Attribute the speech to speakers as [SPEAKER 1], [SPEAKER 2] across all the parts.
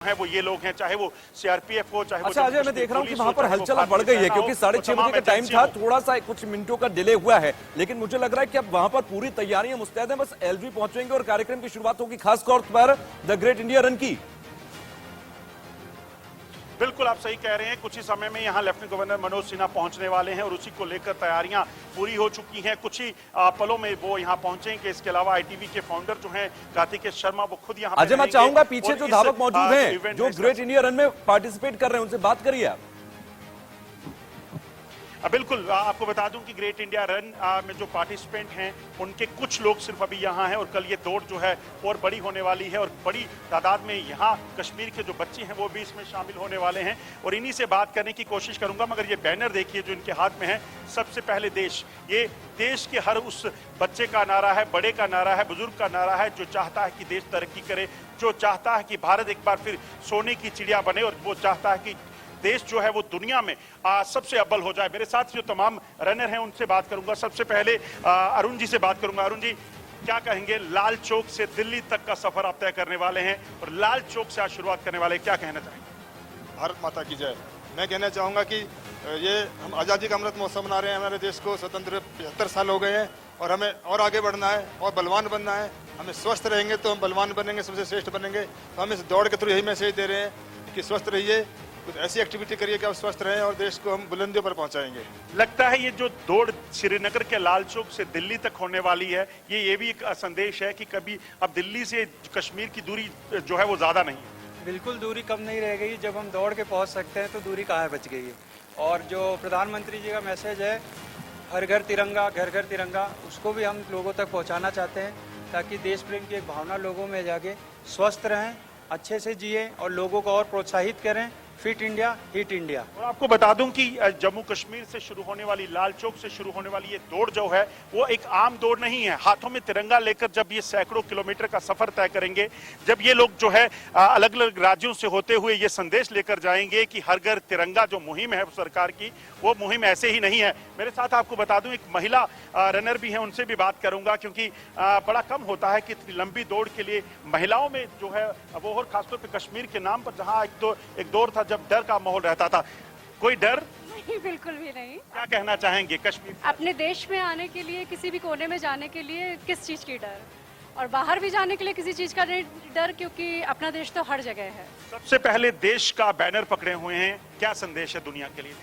[SPEAKER 1] है वो ये लोग हैं, चाहे वो सीआरपीएफ हो, चाहे
[SPEAKER 2] अच्छा अजय, मैं देख रहा हूँ कि वहां पर हलचल बढ़ गई है क्योंकि 6:30 बजे का टाइम था, थोड़ा सा कुछ मिनटों का डिले हुआ है, लेकिन मुझे लग रहा है कि अब वहां पर पूरी तैयारियां मुस्तैद हैं, बस एलजी पहुंचेंगे और कार्यक्रम की शुरुआत होगी खास तौर पर द ग्रेट इंडिया रन की।
[SPEAKER 1] बिल्कुल आप सही कह रहे हैं, कुछ ही समय में यहाँ लेफ्टिनेंट गवर्नर मनोज सिन्हा पहुंचने वाले हैं और उसी को लेकर तैयारियां पूरी हो चुकी हैं। कुछ ही पलों में वो यहाँ पहुंचेंगे। इसके अलावा आईटीवी के फाउंडर जो हैं कार्तिकेय शर्मा, वो खुद यहाँ
[SPEAKER 2] अजय, मैं चाहूंगा पीछे जो धावक मौजूद हैं जो ग्रेट इंडिया रन में पार्टिसिपेट कर रहे हैं, उनसे बात करिए आप।
[SPEAKER 1] बिल्कुल आपको बता दूं कि ग्रेट इंडिया रन में जो पार्टिसिपेंट हैं उनके कुछ लोग सिर्फ अभी यहाँ हैं और कल ये दौड़ जो है और बड़ी होने वाली है और बड़ी तादाद में यहाँ कश्मीर के जो बच्चे हैं वो भी इसमें शामिल होने वाले हैं और इन्हीं से बात करने की कोशिश करूंगा। मगर ये बैनर देखिए जो इनके हाथ में है, सबसे पहले देश, ये देश के हर उस बच्चे का नारा है, बड़े का नारा है, बुजुर्ग का नारा है जो चाहता है कि देश तरक्की करे, जो चाहता है कि भारत एक बार फिर सोने की चिड़िया बने और वो चाहता है कि देश जो है वो दुनिया में सबसे अव्वल हो जाए। मेरे साथ जो तमाम रनर हैं उनसे बात करूंगा। सबसे पहले अरुण जी से बात करूंगा। अरुण जी, क्या कहेंगे, लाल चौक से दिल्ली तक का सफर आप तय करने वाले हैं और लाल चौक से आज शुरुआत करने वाले, क्या कहना चाहेंगे?
[SPEAKER 3] भारत माता की जय। मैं कहना चाहूँगा कि ये हम आज़ादी का अमृत महोत्सव मना रहे हैं। हमारे देश को स्वतंत्र 75 साल हो गए हैं और हमें और आगे बढ़ना है और बलवान बनना है। हमें स्वस्थ रहेंगे तो हम बलवान बनेंगे, सबसे श्रेष्ठ बनेंगे। तो हम इस दौड़ के थ्रू यही मैसेज दे रहे हैं कि स्वस्थ रहिए, कुछ ऐसी एक्टिविटी करिए कि आप स्वस्थ रहें और देश को हम बुलंदियों पर पहुंचाएंगे।
[SPEAKER 1] लगता है ये जो दौड़ श्रीनगर के लाल चौक से दिल्ली तक होने वाली है, ये भी एक संदेश है कि कभी अब दिल्ली से कश्मीर की दूरी जो है वो ज्यादा नहीं है।
[SPEAKER 4] बिल्कुल दूरी कम नहीं रह गई। जब हम दौड़ के पहुंच सकते हैं तो दूरी कहाँ बच गई है। और जो प्रधानमंत्री जी का मैसेज है, हर घर तिरंगा, घर घर तिरंगा, उसको भी हम लोगों तक पहुँचाना चाहते हैं ताकि देश प्रेम की एक भावना लोगों में जागे, स्वस्थ रहें, अच्छे से जिए और लोगों को और प्रोत्साहित करें। Fit India, hit India.
[SPEAKER 1] और आपको बता दूं कि जम्मू कश्मीर से शुरू होने वाली, लाल चौक से शुरू होने वाली ये दौड़ जो है वो एक आम दौड़ नहीं है। हाथों में तिरंगा लेकर जब ये सैकड़ों किलोमीटर का सफर तय करेंगे, जब ये लोग जो है अलग अलग राज्यों से होते हुए ये संदेश लेकर जाएंगे कि हर घर तिरंगा जो मुहिम है सरकार की, वो मुहिम ऐसे ही नहीं है। मेरे साथ आपको बता दूं एक महिला रनर भी है, उनसे भी बात करूंगा क्योंकि बड़ा कम होता है कि इतनी लंबी दौड़ के लिए महिलाओं में जो है वो, और खासतौर पर कश्मीर के नाम पर जहाँ एक दौर था जब डर का माहौल रहता था, कोई डर
[SPEAKER 5] नहीं, बिल्कुल भी नहीं।
[SPEAKER 1] क्या कहना चाहेंगे कश्मीर
[SPEAKER 5] अपने देश में आने के लिए, किसी भी कोने में जाने के लिए किस चीज की डर, और बाहर भी जाने के लिए किसी चीज का डर, क्योंकि अपना देश तो हर जगह है।
[SPEAKER 1] सबसे पहले देश का बैनर पकड़े हुए हैं, क्या संदेश है दुनिया के लिए?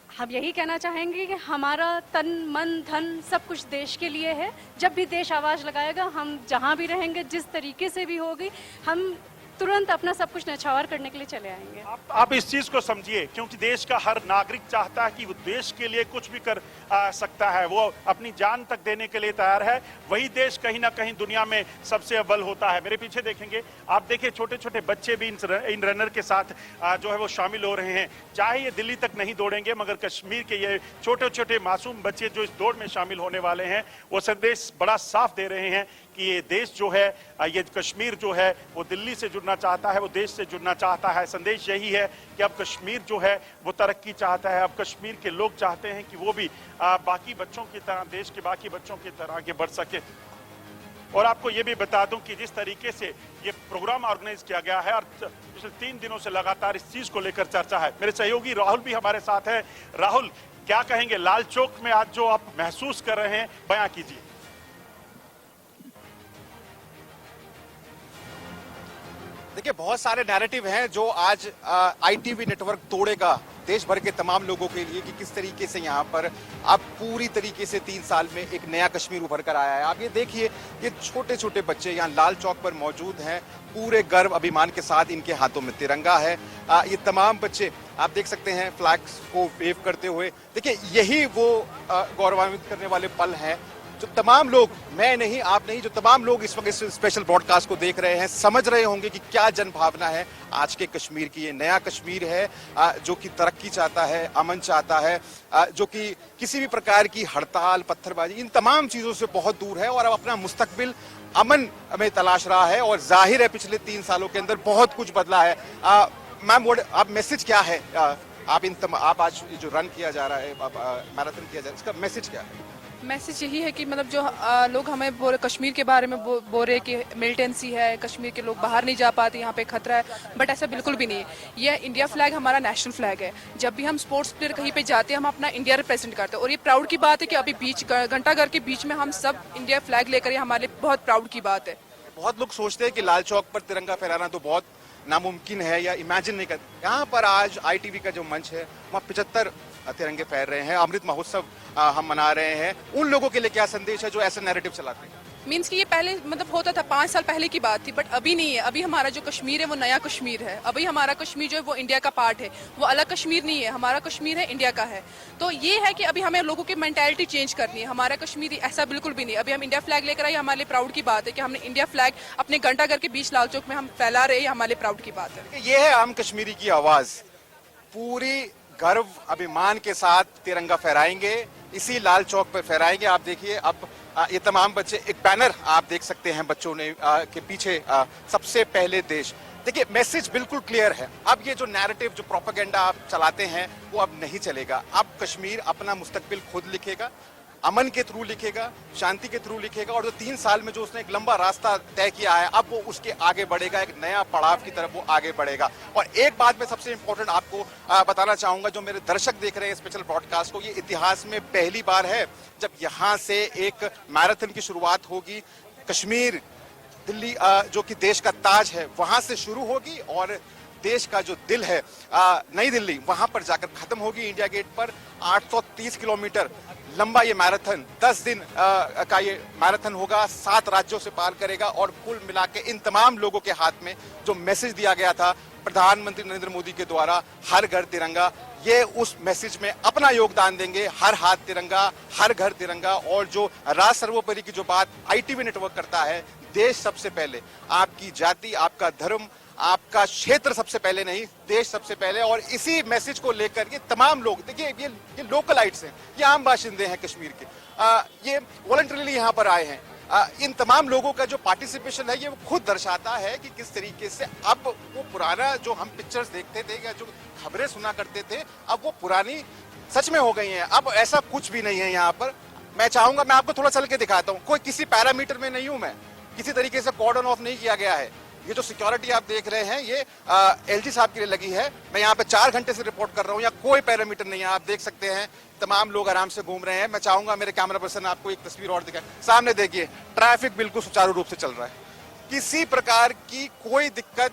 [SPEAKER 5] हम यही कहना चाहेंगे कि हमारा तन मन धन सब कुछ देश के लिए है। जब भी देश आवाज लगाएगा, हम जहां भी रहेंगे, जिस तरीके से भी होगी, हम तुरंत अपना सब कुछ न्यौछावर करने के लिए चले आएंगे।
[SPEAKER 1] आप इस चीज को समझिए, क्योंकि देश का हर नागरिक चाहता है कि वो देश के लिए कुछ भी कर सकता है, वो अपनी जान तक देने के लिए तैयार है। वही देश कहीं ना कहीं दुनिया में सबसे अव्वल होता है। मेरे पीछे देखेंगे आप, देखिए छोटे छोटे बच्चे भी इन रनर के साथ जो है वो शामिल हो रहे हैं। चाहे ये दिल्ली तक नहीं दौड़ेंगे, मगर कश्मीर के ये छोटे छोटे मासूम बच्चे जो इस दौड़ में शामिल होने वाले हैं, वो संदेश बड़ा साफ दे रहे हैं कि ये देश जो है, ये कश्मीर जो है वो दिल्ली से जुड़ना चाहता है, वो देश से जुड़ना चाहता है। संदेश यही है कि अब कश्मीर जो है वो तरक्की चाहता है। अब कश्मीर के लोग चाहते हैं कि वो भी बाकी बच्चों की तरह, देश के बाकी बच्चों की तरह आगे बढ़ सके। और आपको ये भी बता दूं कि जिस तरीके से ये प्रोग्राम ऑर्गेनाइज किया गया है और पिछले 3 दिनों से लगातार इस चीज को लेकर चर्चा है। मेरे सहयोगी राहुल भी हमारे साथ है। राहुल, क्या कहेंगे, लाल चौक में आज जो आप महसूस कर रहे हैं, बयां कीजिए।
[SPEAKER 6] देखिए, बहुत सारे नैरेटिव हैं जो आज आईटीवी नेटवर्क तोड़ेगा देश भर के तमाम लोगों के लिए कि किस तरीके से यहाँ पर अब पूरी तरीके से 3 साल में एक नया कश्मीर उभर कर आया है। आप ये देखिए, ये छोटे छोटे बच्चे यहाँ लाल चौक पर मौजूद हैं, पूरे गर्व अभिमान के साथ इनके हाथों में तिरंगा है। ये तमाम बच्चे आप देख सकते हैं फ्लैग्स को वेव करते हुए। देखिए, यही वो गौरवान्वित करने वाले पल हैं जो तमाम लोग, मैं नहीं, आप नहीं, जो तमाम लोग इस वक्त इस स्पेशल ब्रॉडकास्ट को देख रहे हैं, समझ रहे होंगे कि क्या जन भावना है आज के कश्मीर की। ये नया कश्मीर है जो कि तरक्की चाहता है, अमन चाहता है, जो कि किसी भी प्रकार की हड़ताल, पत्थरबाजी, इन तमाम चीजों से बहुत दूर है और अब अपना मुस्तकबिल अमन में तलाश रहा है। और जाहिर है पिछले 3 सालों के अंदर बहुत कुछ बदला है। मैम, आप मैसेज क्या है? आप आज जो रन किया जा रहा है, मैराथन किया जा रहा है, इसका मैसेज क्या है?
[SPEAKER 7] मैसेज यही है कि मतलब जो लोग हमें कश्मीर के बारे में बोल रहे कि मिलिटेंसी है, कश्मीर के लोग बाहर नहीं जा पाते, यहाँ पे खतरा है, बट ऐसा बिल्कुल भी नहीं है। ये इंडिया फ्लैग हमारा नेशनल फ्लैग है। जब भी हम स्पोर्ट्स प्लेयर कहीं पे जाते हैं हम अपना इंडिया रिप्रेजेंट करते हैं और ये प्राउड की बात है कि अभी घंटाघर के बीच में हम सब इंडिया फ्लैग लेकर, ये हमारे लिए बहुत प्राउड की बात है।
[SPEAKER 6] बहुत लोग सोचते हैं कि लाल चौक पर तिरंगा फहराना तो बहुत नामुमकिन है या इमेजिन नहीं कर, यहाँ पर आज ITV का जो मंच है वहाँ 75 तिरंगे फहर रहे हैं, अमृत महोत्सव हम मना रहे हैं। उन लोगों के लिए क्या संदेश है जो ऐसा नैरेटिव चलाते हैं?
[SPEAKER 7] मीन्स कि ये पहले मतलब होता था, 5 साल पहले की बात थी, बट अभी नहीं है। अभी हमारा जो कश्मीर है वो नया कश्मीर है। अभी हमारा कश्मीर जो है वो इंडिया का पार्ट है, वो अलग कश्मीर नहीं है। हमारा कश्मीर है, इंडिया का है। तो ये है कि अभी हमें लोगों की मेंटालिटी चेंज करनी है। हमारा कश्मीर ऐसा बिल्कुल भी नहीं। अभी हम इंडिया फ्लैग लेकर आए, हमारे लिए प्राउड की बात है कि हमने इंडिया फ्लैग अपने घंटाघर के बीच लाल चौक में हम फैला रहे हैं, हमारे लिए प्राउड की बात है।
[SPEAKER 6] ये है आम कश्मीरी की आवाज, पूरी गर्व अभिमान के साथ तिरंगा फहराएंगे, इसी लाल चौक पर फहराएंगे। आप देखिए अब ये तमाम बच्चे, एक बैनर आप देख सकते हैं बच्चों ने के पीछे, सबसे पहले देश। देखिए मैसेज बिल्कुल क्लियर है। अब ये जो नैरेटिव, जो प्रोपेगेंडा आप चलाते हैं वो अब नहीं चलेगा। अब कश्मीर अपना मुस्तकबिल खुद लिखेगा, अमन के थ्रू लिखेगा, शांति के थ्रू लिखेगा, और जो 3 साल में जो उसने एक लंबा रास्ता तय किया है अब वो उसके आगे बढ़ेगा, एक नया पड़ाव की तरफ वो आगे बढ़ेगा। और एक बात मैं सबसे इंपॉर्टेंट आपको बताना चाहूंगा, जो मेरे दर्शक देख रहे हैं स्पेशल ब्रॉडकास्ट को, ये इतिहास में पहली बार है जब यहाँ से एक मैराथन की शुरुआत होगी। कश्मीर, दिल्ली जो कि देश का ताज है, वहां से शुरू होगी और देश का जो दिल है नई दिल्ली, वहां पर जाकर खत्म होगी इंडिया गेट पर। 830 किलोमीटर लंबा ये मैराथन, 10 दिन का ये मैराथन होगा, 7 राज्यों से पार करेगा। और कुल मिला के इन तमाम लोगों के हाथ में जो मैसेज दिया गया था प्रधानमंत्री नरेंद्र मोदी के द्वारा, हर घर तिरंगा, ये उस मैसेज में अपना योगदान देंगे। हर हाथ तिरंगा, हर घर तिरंगा। और जो राज सर्वोपरि की जो बात ITV नेटवर्क करता है, देश सबसे पहले, आपकी जाति, आपका धर्म, आपका क्षेत्र सबसे पहले नहीं, देश सबसे पहले। और इसी मैसेज को लेकर ये तमाम लोग, देखिए ये लोकलाइट्स हैं, ये आम बाशिंदे हैं कश्मीर के, ये वॉलंटरीली यहाँ पर आए हैं। इन तमाम लोगों का जो पार्टिसिपेशन है ये वो खुद दर्शाता है कि किस तरीके से अब वो पुराना जो हम पिक्चर्स देखते थे या जो खबरें सुना करते थे, अब वो पुरानी सच में हो गई हैं। अब ऐसा कुछ भी नहीं है यहाँ पर। मैं चाहूंगा, मैं आपको थोड़ा चल के दिखाता हूँ। कोई किसी पैरामीटर में नहीं हूं मैं, किसी तरीके से कॉर्डन ऑफ नहीं किया गया है। ये जो सिक्योरिटी आप देख रहे हैं ये LG साहब के लिए लगी है। मैं यहाँ पे 4 घंटे से रिपोर्ट कर रहा हूँ, यहाँ कोई पैरामीटर नहीं है। आप देख सकते हैं तमाम लोग आराम से घूम रहे हैं। मैं चाहूंगा मेरे कैमरा पर्सन आपको एक तस्वीर और दिखाए। सामने देखिए, ट्रैफिक बिल्कुल सुचारू रूप से चल रहा है, किसी प्रकार की कोई दिक्कत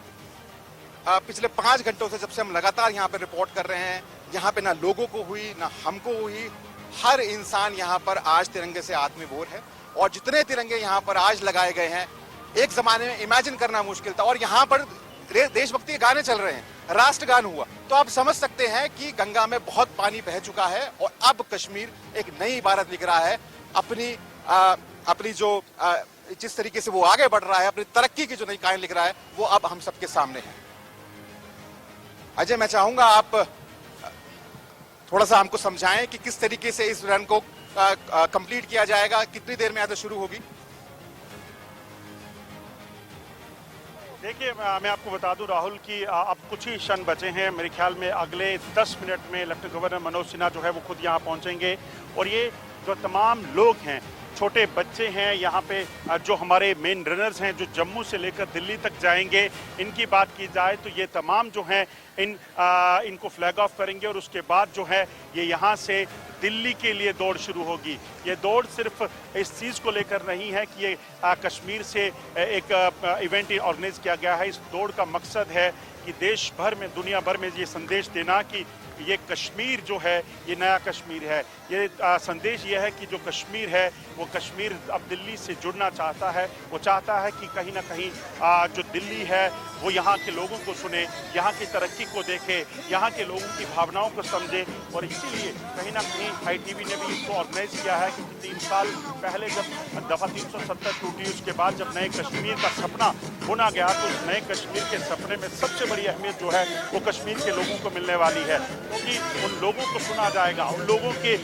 [SPEAKER 6] पिछले 5 घंटों से, जब से हम लगातार यहाँ पे रिपोर्ट कर रहे हैं, यहाँ पे ना लोगों को हुई ना हमको हुई। हर इंसान यहाँ पर आज तिरंगे से आत्मविभोर है। और जितने तिरंगे यहाँ पर आज लगाए गए हैं, एक जमाने में इमेजिन करना मुश्किल था। और यहाँ पर देशभक्ति के गाने चल रहे हैं, राष्ट्रगान हुआ, तो आप समझ सकते हैं कि गंगा में बहुत पानी बह चुका है और अब कश्मीर एक नई इबारत लिख रहा है। अपनी जो जिस तरीके से वो आगे बढ़ रहा है, अपनी तरक्की की जो नई कहानी लिख रहा है, वो अब हम सबके सामने है। अजय, मैं चाहूंगा आप थोड़ा सा हमको समझाएं कि किस तरीके से इस रन को कंप्लीट किया जाएगा, कितनी देर में यहाँ से शुरू होगी?
[SPEAKER 1] देखिए, मैं आपको बता दूं राहुल कि अब कुछ ही क्षण बचे हैं। मेरे ख्याल में अगले 10 मिनट में लेफ्टिनेंट गवर्नर मनोज सिन्हा जो है वो खुद यहाँ पहुंचेंगे। और ये जो तमाम लोग हैं, छोटे बच्चे हैं यहाँ पे, जो हमारे मेन रनर्स हैं जो जम्मू से लेकर दिल्ली तक जाएंगे, इनकी बात की जाए तो ये तमाम जो हैं इनको फ्लैग ऑफ करेंगे। और उसके बाद जो है ये यहाँ से दिल्ली के लिए दौड़ शुरू होगी। ये दौड़ सिर्फ इस चीज़ को लेकर नहीं है कि ये कश्मीर से एक इवेंट ऑर्गेनाइज किया गया है। इस दौड़ का मकसद है कि देश भर में, दुनिया भर में ये संदेश देना कि ये कश्मीर जो है ये नया कश्मीर है। ये संदेश ये है कि जो कश्मीर है वो कश्मीर अब दिल्ली से जुड़ना चाहता है। वो चाहता है कि कहीं ना कहीं जो दिल्ली है वो यहाँ के लोगों को सुने, यहाँ की तरक्की को देखे, यहाँ के लोगों की भावनाओं को समझे। और इसीलिए कहीं ना कहीं ITV ने भी इसको ऑर्गेनाइज किया है, क्योंकि 3 साल पहले जब दफ़ा 370 टूटी, उसके बाद जब नए कश्मीर का सपना बुना गया, तो उस नए कश्मीर के सपने में सबसे बड़ी अहमियत जो है वो कश्मीर के लोगों को मिलने वाली है। क्योंकि उन लोगों को सुना जाएगा, उन लोगों के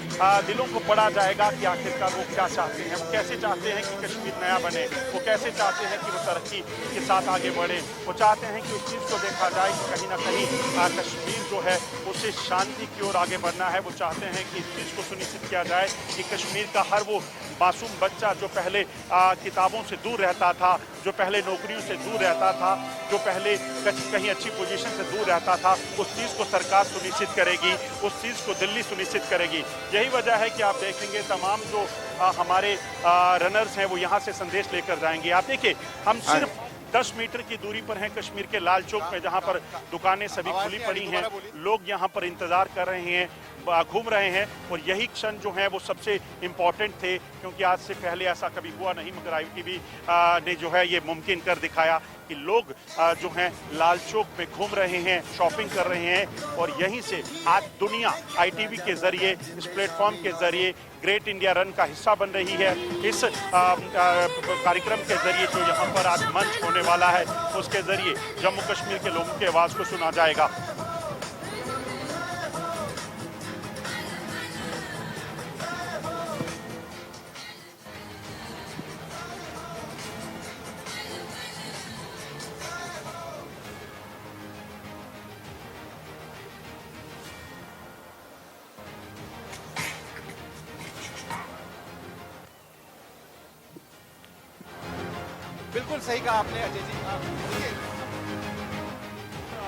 [SPEAKER 1] दिलों को पढ़ा जाएगा कि आखिरकार वो क्या चाहते हैं, वो कैसे चाहते हैं कि कश्मीर नया बने, वो कैसे चाहते हैं कि वो तरक्की के साथ आगे बढ़े। वो चाहते हैं कि उस चीज़ को देखा जाए कि कहीं ना कहीं कश्मीर जो है उसे शांति की ओर आगे बढ़ना है। वो चाहते हैं कि इसको सुनिश्चित किया जाए कि कश्मीर का हर वो मासूम बच्चा जो पहले किताबों से दूर रहता था, जो पहले नौकरियों से दूर रहता था, जो पहले कहीं अच्छी पोजीशन से दूर रहता था, उस चीज़ को सरकार सुनिश्चित करेगी, उस चीज़ को दिल्ली सुनिश्चित करेगी। यही वजह है कि आप देखेंगे तमाम जो हमारे रनर्स हैं वो यहाँ से संदेश लेकर जाएंगे। आप देखिए, हम सिर्फ 10 मीटर की दूरी पर हैं कश्मीर के लाल चौक में, जहां पर दुकानें सभी खुली पड़ी हैं, लोग यहां पर इंतजार कर रहे हैं, घूम रहे हैं। और यही क्षण जो है वो सबसे इम्पोर्टेंट थे, क्योंकि आज से पहले ऐसा कभी हुआ नहीं, मगर ITV ने जो है ये मुमकिन कर दिखाया कि लोग जो हैं लाल चौक में घूम रहे हैं, शॉपिंग कर रहे हैं। और यहीं से आज दुनिया ITV के जरिए, इस प्लेटफॉर्म के जरिए ग्रेट इंडिया रन का हिस्सा बन रही है। इस कार्यक्रम के जरिए जो यहाँ पर आज मंच होने वाला है, उसके जरिए जम्मू कश्मीर के लोगों की आवाज को सुना जाएगा।
[SPEAKER 6] बिल्कुल सही कहा आपने अजय जी।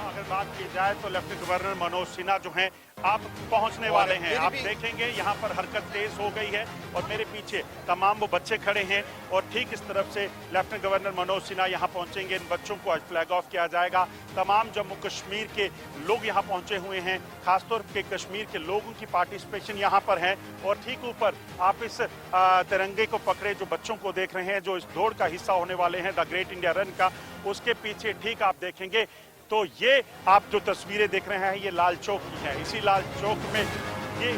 [SPEAKER 1] अगर बात की जाए तो लेफ्टिनेंट गवर्नर मनोज सिन्हा जो हैं आप पहुंचने वाले हैं। आप देखेंगे यहाँ पर हरकत तेज हो गई है और मेरे पीछे तमाम वो बच्चे खड़े हैं और ठीक इस तरफ से लेफ्टिनेंट गवर्नर मनोज सिन्हा यहाँ पहुंचेंगे। इन बच्चों को आज फ्लैग ऑफ किया जाएगा। तमाम जम्मू कश्मीर के लोग यहाँ पहुंचे हुए हैं, खासतौर पे कश्मीर के लोगों की पार्टिसिपेशन यहाँ पर है। और ठीक ऊपर आप इस तिरंगे को पकड़े जो बच्चों को देख रहे हैं, जो इस दौड़ का हिस्सा होने वाले हैं द ग्रेट इंडिया रन का, उसके पीछे ठीक आप देखेंगे तो ये आप जो तस्वीरें देख रहे हैं ये लाल चौक की है। इसी लाल चौक में ये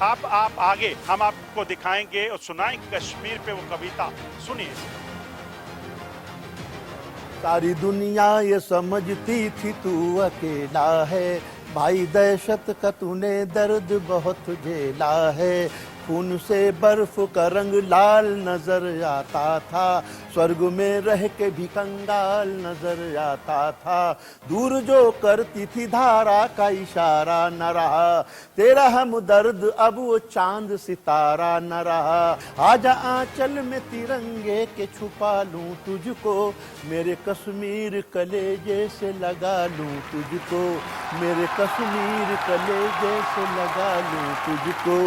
[SPEAKER 1] आप आगे हम आपको दिखाएंगे और सुनाएंगे कश्मीर पे वो कविता, सुनिए।
[SPEAKER 8] सारी दुनिया ये समझती थी तू अकेला है, भाई दहशत का तूने दर्द बहुत झेला है। खून से बर्फ का रंग लाल नजर आता था, स्वर्ग में रह के भी कंगाल नजर आता था। दूर जो करती थी धारा का इशारा न रहा, तेरा हम दर्द अब वो चांद सितारा न रहा। आजा आंचल में तिरंगे के छुपा लूं तुझको, मेरे कश्मीर कलेजे से लगा लूं तुझको, मेरे कश्मीर कलेजे से लगा लूं तुझको।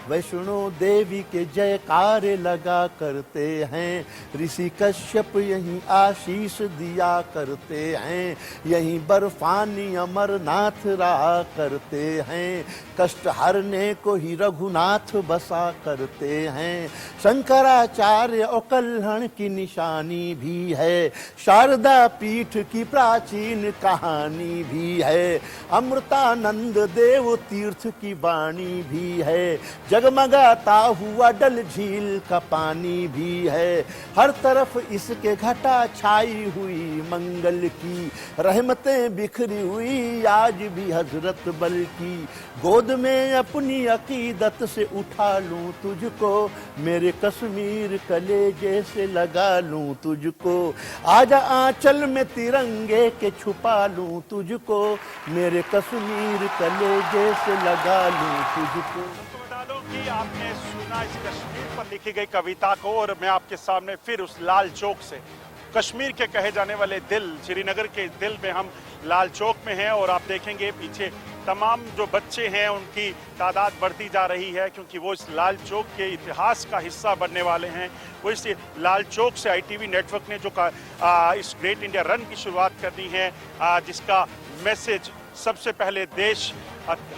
[SPEAKER 8] वैष्णो देवी के जयकारे लगा करते हैं, ऋषि कश्यप यहीं आशीष दिया करते हैं, यहीं बर्फानी अमरनाथ रहा करते हैं, कष्ट हरने को ही रघुनाथ बसा करते हैं। शंकराचार्य और कल्हण की निशानी भी है, शारदा पीठ की प्राचीन कहानी भी है, अमृतानंद देव तीर्थ की वाणी भी है, जगमगाता हुआ डल झील का पानी भी है। हर तरफ इसके घटा छाई हुई मंगल की, रहमतें बिखरी हुई आज भी हजरत बल की। गोद में अपनी अकीदत से उठा लूं तुझको, मेरे कश्मीर कलेजे से लगा लूं तुझको। आजा आंचल में तिरंगे के छुपा लूं तुझको, मेरे कश्मीर कलेजे से लगा लूं तुझको।
[SPEAKER 1] कि आपने सुना इस कश्मीर पर लिखी गई कविता को और मैं आपके सामने फिर उस लाल चौक से, कश्मीर के कहे जाने वाले दिल, श्रीनगर के दिल में हम लाल चौक में हैं। और आप देखेंगे पीछे तमाम जो बच्चे हैं उनकी तादाद बढ़ती जा रही है, क्योंकि वो इस लाल चौक के इतिहास का हिस्सा बनने वाले हैं। वो इस लाल चौक से ITV नेटवर्क ने जो इस ग्रेट इंडिया रन की शुरुआत करनी है, जिसका मैसेज सबसे पहले देश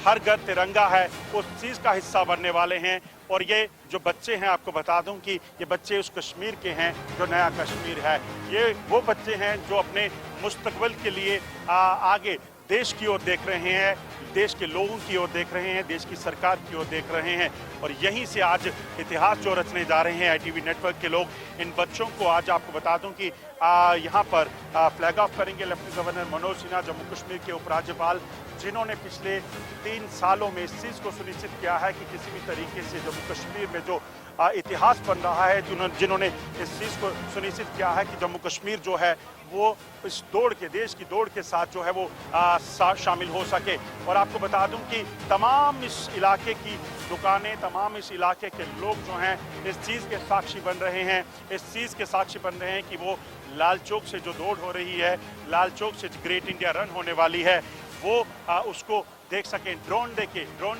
[SPEAKER 1] हर घर तिरंगा है, उस चीज़ का हिस्सा बनने वाले हैं। और ये जो बच्चे हैं, आपको बता दूं कि ये बच्चे उस कश्मीर के हैं जो नया कश्मीर है। ये वो बच्चे हैं जो अपने मुस्तकबिल के लिए आगे देश की ओर देख रहे हैं, देश के लोगों की ओर देख रहे हैं, देश की सरकार की ओर देख रहे हैं। और यहीं से आज इतिहास जो रचने जा रहे हैं ITV नेटवर्क के लोग। इन बच्चों को आज आपको बता दूं कि यहाँ पर फ्लैग ऑफ करेंगे लेफ्टिनेंट गवर्नर मनोज सिन्हा, जम्मू कश्मीर के उपराज्यपाल, जिन्होंने पिछले 3 सालों में इस चीज़ को सुनिश्चित किया है कि किसी भी तरीके से जम्मू कश्मीर में जो इतिहास बन रहा है, जिन्होंने इस चीज को सुनिश्चित किया है कि जम्मू कश्मीर जो है वो इस दौड़ के, देश की दौड़ के साथ जो है वो शामिल हो सके। और आपको बता दूं कि तमाम इस इलाके की दुकानें, तमाम इस इलाके के लोग जो हैं इस चीज़ के साक्षी बन रहे हैं, इस चीज़ के साक्षी बन रहे हैं कि वो लाल चौक से जो दौड़ हो रही है, लाल चौक से ग्रेट इंडिया रन होने वाली है, वो उसको देख सकें। ड्रोन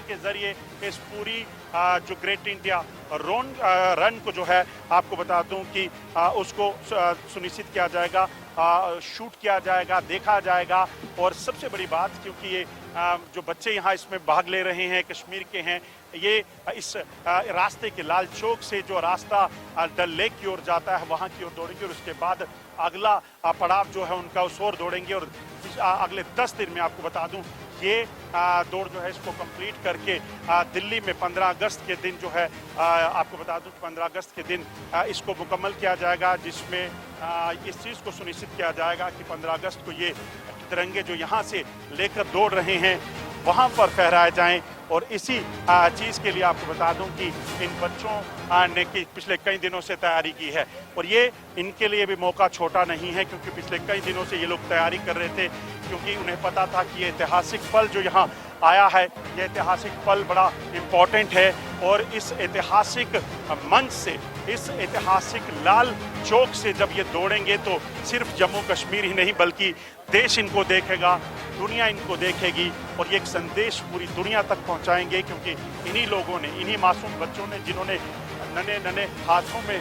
[SPEAKER 1] के जरिए इस पूरी जो ग्रेट इंडिया रन को जो है आपको बता दूं कि उसको सुनिश्चित किया जाएगा, शूट किया जाएगा, देखा जाएगा। और सबसे बड़ी बात, क्योंकि ये जो बच्चे यहाँ इसमें भाग ले रहे हैं कश्मीर के हैं, ये इस रास्ते के लाल चौक से जो रास्ता डल लेक की ओर जाता है वहाँ की ओर दौड़ेंगे और उसके बाद अगला पड़ाव जो है उनका उस ओर दौड़ेंगे। और अगले 10 दिन में आपको बता दूं ये दौड़ जो है इसको कंप्लीट करके दिल्ली में 15 अगस्त के दिन जो है आपको बता दूं 15 अगस्त के दिन इसको मुकम्मल किया जाएगा, जिसमें इस चीज़ को सुनिश्चित किया जाएगा कि 15 अगस्त को ये तिरंगे जो यहाँ से लेकर दौड़ रहे हैं वहाँ पर फहराए जाएं। और इसी चीज़ के लिए आपको बता दूं कि इन बच्चों ने की पिछले कई दिनों से तैयारी की है और ये इनके लिए भी मौका छोटा नहीं है, क्योंकि पिछले कई दिनों से ये लोग तैयारी कर रहे थे, क्योंकि उन्हें पता था कि ये ऐतिहासिक पल जो यहाँ आया है, ये ऐतिहासिक पल बड़ा इम्पोर्टेंट है। और इस ऐतिहासिक मंच से, इस ऐतिहासिक लाल चौक से जब ये दौड़ेंगे तो सिर्फ जम्मू कश्मीर ही नहीं बल्कि देश इनको देखेगा, दुनिया इनको देखेगी और ये एक संदेश पूरी दुनिया तक पहुंचाएंगे, क्योंकि इन्हीं लोगों ने, इन्हीं मासूम बच्चों ने जिन्होंने नन्हे हाथों में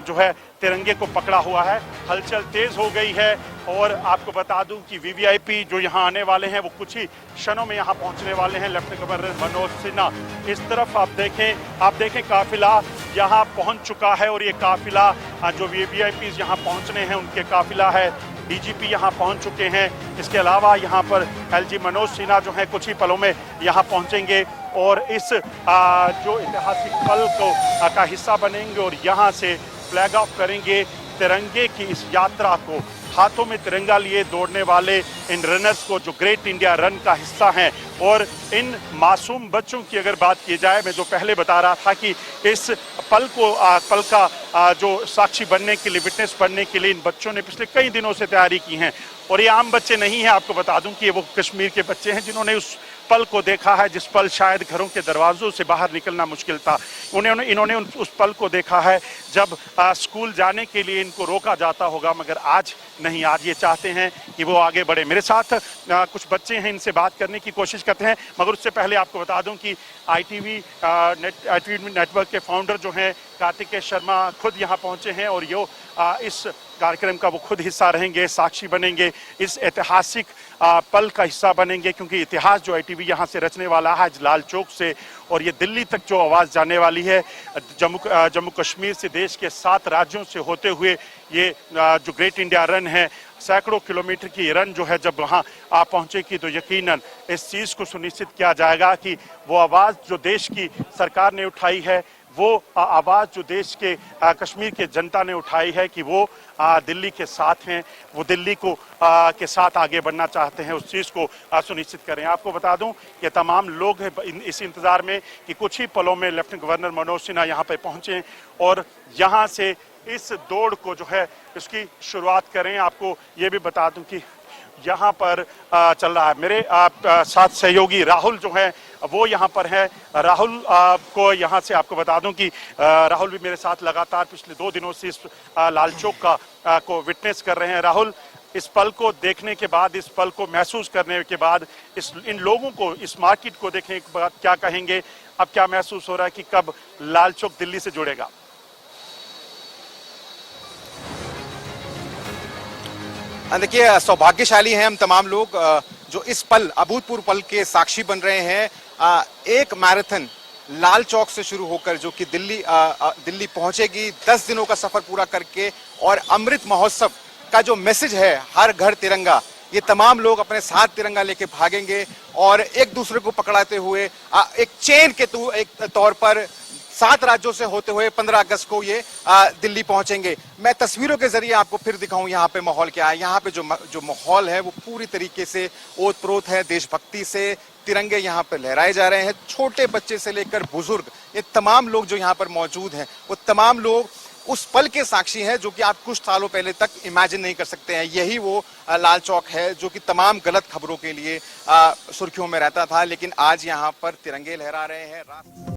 [SPEAKER 1] जो है तिरंगे को पकड़ा हुआ है। हलचल तेज हो गई है और आपको बता दूं कि वीवीआईपी जो यहाँ आने वाले हैं वो कुछ ही क्षणों में यहाँ पहुँचने वाले हैं। लेफ्टिनेंट गवर्नर मनोज सिन्हा, इस तरफ आप देखें काफिला यहाँ पहुँच चुका है और ये काफिला जो वीवीआईपी यहाँ पहुँचने हैं उनके काफिला है। डीजीपी यहाँ पहुँच चुके हैं। इसके अलावा यहाँ पर एलजी मनोज सिन्हा जो हैं कुछ ही पलों में यहाँ पहुँचेंगे और इस जो ऐतिहासिक पल का हिस्सा बनेंगे और यहाँ से फ्लैग ऑफ करेंगे तिरंगे की इस यात्रा को। हाथों में तिरंगा लिए दौड़ने वाले इन रनर्स को जो ग्रेट इंडिया रन का हिस्सा हैं। और इन मासूम बच्चों की अगर बात की जाए, मैं जो पहले बता रहा था कि इस पल का जो साक्षी बनने के लिए, विटनेस बनने के लिए इन बच्चों ने पिछले कई दिनों से तैयारी की है। और ये आम बच्चे नहीं हैं, आपको बता दूं कि वो कश्मीर के बच्चे हैं जिन्होंने उस पल को देखा है जिस पल शायद घरों के दरवाजों से बाहर निकलना मुश्किल था। इन्होंने उस पल को देखा है जब स्कूल जाने के लिए इनको रोका जाता होगा, मगर आज नहीं, आज ये चाहते हैं कि वो आगे बढ़े। मेरे साथ कुछ बच्चे हैं, इनसे बात करने की कोशिश करते हैं, मगर उससे पहले आपको बता दूं कि ITV नेटवर्क के फाउंडर जो हैं कार्तिकेय शर्मा खुद यहाँ पहुँचे हैं और ये इस कार्यक्रम का वो खुद हिस्सा रहेंगे, साक्षी बनेंगे, इस ऐतिहासिक पल का हिस्सा बनेंगे, क्योंकि इतिहास जो ITV यहाँ से रचने वाला है लाल चौक से और ये दिल्ली तक जो आवाज़ जाने वाली है, जम्मू कश्मीर से देश के 7 राज्यों से होते हुए ये जो ग्रेट इंडिया रन है, सैकड़ों किलोमीटर की रन जो है, जब वहाँ आप पहुँचेगी तो यकीनन इस चीज़ को सुनिश्चित किया जाएगा कि वो आवाज़ जो देश की सरकार ने उठाई है, वो आवाज़ जो देश के कश्मीर के जनता ने उठाई है कि वो दिल्ली के साथ हैं, वो दिल्ली को के साथ आगे बढ़ना चाहते हैं, उस चीज़ को सुनिश्चित करें। आपको बता दूं कि तमाम लोग हैं इस इंतज़ार में कि कुछ ही पलों में लेफ्टिनेंट गवर्नर मनोज सिन्हा यहाँ पे पहुँचें और यहाँ से इस दौड़ को जो है इसकी शुरुआत करें। आपको ये भी बता दूं कि यहाँ पर चल रहा है, मेरे साथ सहयोगी राहुल जो है वो यहाँ पर है। राहुल को यहाँ से आपको बता दूं कि राहुल भी मेरे साथ लगातार पिछले 2 दिनों से इस लाल चौक को विटनेस कर रहे हैं। राहुल, इस पल को देखने के बाद, इस पल को महसूस करने के बाद, इन लोगों को, इस मार्केट को देखने के बाद क्या कहेंगे? अब क्या महसूस हो रहा है कि कब लाल चौक दिल्ली से जुड़ेगा?
[SPEAKER 6] देखिए, सौभाग्यशाली हैं हम तमाम लोग जो इस पल, अभूतपूर्व पल के साक्षी बन रहे हैं। एक मैराथन लाल चौक से शुरू होकर जो कि दिल्ली पहुंचेगी 10 दिनों का सफर पूरा करके, और अमृत महोत्सव का जो मैसेज है, हर घर तिरंगा, ये तमाम लोग अपने साथ तिरंगा लेके भागेंगे और एक दूसरे को पकड़ाते हुए एक चेन के तौर पर 7 राज्यों से होते हुए 15 अगस्त को ये दिल्ली पहुंचेंगे। मैं तस्वीरों के जरिए आपको फिर दिखाऊं यहाँ पे माहौल क्या है। यहाँ पे जो माहौल है वो पूरी तरीके से ओत प्रोत है देशभक्ति से, तिरंगे यहाँ पर लहराए जा रहे हैं। छोटे बच्चे से लेकर बुजुर्ग, ये तमाम लोग जो यहाँ पर मौजूद हैं, वो तमाम लोग उस पल के साक्षी हैं जो कि आप कुछ सालों पहले तक इमेजिन नहीं कर सकते हैं। यही वो लाल चौक है जो कि तमाम गलत खबरों के लिए सुर्खियों में रहता था, लेकिन आज यहाँ पर तिरंगे लहरा रहे हैं।